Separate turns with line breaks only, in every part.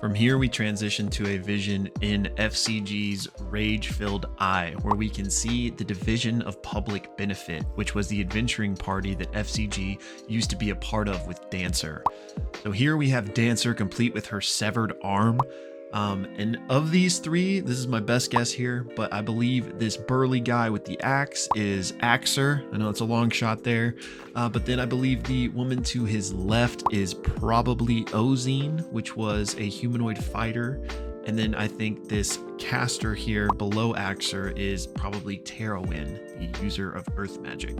From here, we transition to a vision in F.C.G's rage-filled eye, where we can see the division of public benefit, which was the adventuring party that F.C.G used to be a part of with Dancer. So here we have Dancer complete with her severed arm. And of these three, this is my best guess here, but I believe this burly guy with the axe is Axer. I know it's a long shot there, but then I believe the woman to his left is probably Ozine, which was a humanoid fighter. And then I think this caster here below Axer is probably Terowin, the user of earth magic.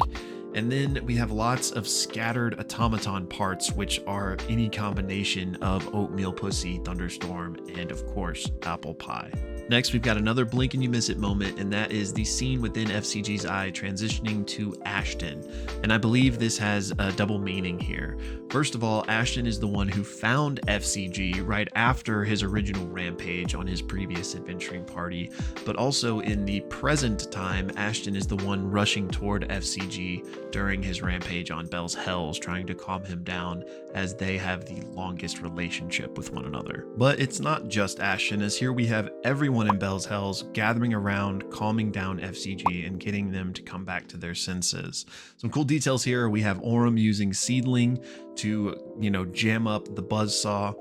And then we have lots of scattered automaton parts, which are any combination of Oatmeal Pussy, Thunderstorm, and of course, Apple Pie. Next, we've got another blink and you miss it moment, and that is the scene within F.C.G's eye transitioning to Ashton. And I believe this has a double meaning here. First of all, Ashton is the one who found F.C.G right after his original rampage on his previous adventuring party, but also in the present time, Ashton is the one rushing toward F.C.G during his rampage on Bell's Hells, trying to calm him down as they have the longest relationship with one another. But it's not just Ashton, as here we have everyone in Bell's Hells gathering around, calming down F.C.G and getting them to come back to their senses. Some cool details here. We have Orym using Seedling to, jam up the buzzsaw.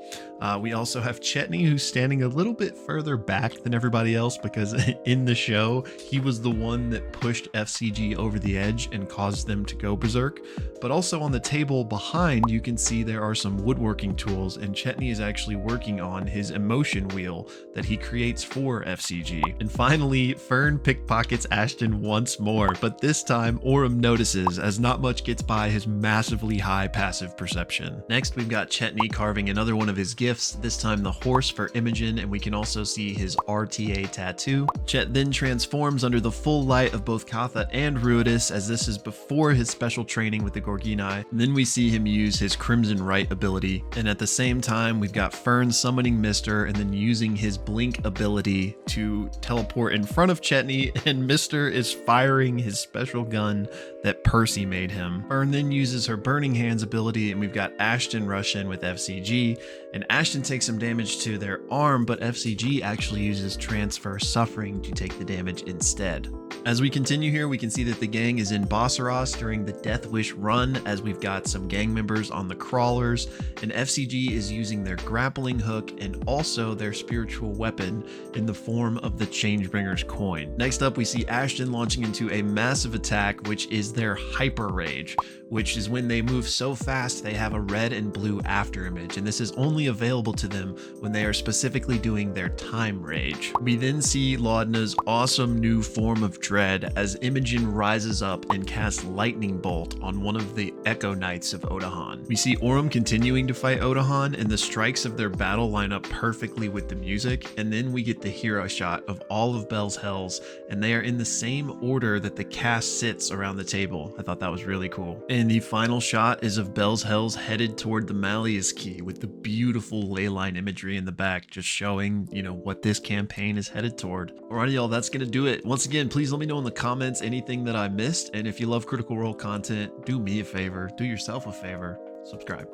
We also have Chetney, who's standing a little bit further back than everybody else because in the show, he was the one that pushed F.C.G over the edge and caused them to go berserk. But also on the table behind, you can see there are some woodworking tools, and Chetney is actually working on his emotion wheel that he creates for F.C.G. And finally, Fearne pickpockets Ashton once more, but this time Orym notices as not much gets by his massively high passive perception. Next, we've got Chetney carving another one of his gifts, this time the horse for Imogen, and we can also see his RTA tattoo. Chet then transforms under the full light of both Katha and Ruidus, as this is before his special training with the Gorgini. And then we see him use his Crimson Right ability, and at the same time we've got Fearne summoning Mister and then using his blink ability to teleport in front of Chetney, and Mister is firing his special gun that Percy made him. Fearne then uses her Burning Hands ability, and we've got Ashton rush in with F.C.G, and Ashton takes some damage to their arm, but F.C.G actually uses Transfer Suffering to take the damage instead. As we continue here, we can see that the gang is in Bosseros during the Death Wish run, as we've got some gang members on the crawlers, and F.C.G is using their grappling hook and also their spiritual weapon in the form of the Changebringer's coin. Next up, we see Ashton launching into a massive attack, which is their Hyper Rage, which is when they move so fast they have a red and blue after image, and this is only available to them when they are specifically doing their Time Rage. We then see Laudna's awesome new form of Dread as Imogen rises up and casts Lightning Bolt on one of the Echo Knights of Odahan. We see Orym continuing to fight Odahan, and the strikes of their battle line up perfectly with the music, and then we get the hero shot of all of Bell's Hells, and they are in the same order that the cast sits around the table. I thought that was really cool. And the final shot is of Bell's Hells headed toward the Malleus Key with the beautiful ley line imagery in the back, just showing, what this campaign is headed toward. Alrighty, y'all, that's gonna do it. Once again, please let me know in the comments anything that I missed, and if you love Critical Role content, do me a favor, do yourself a favor, subscribe.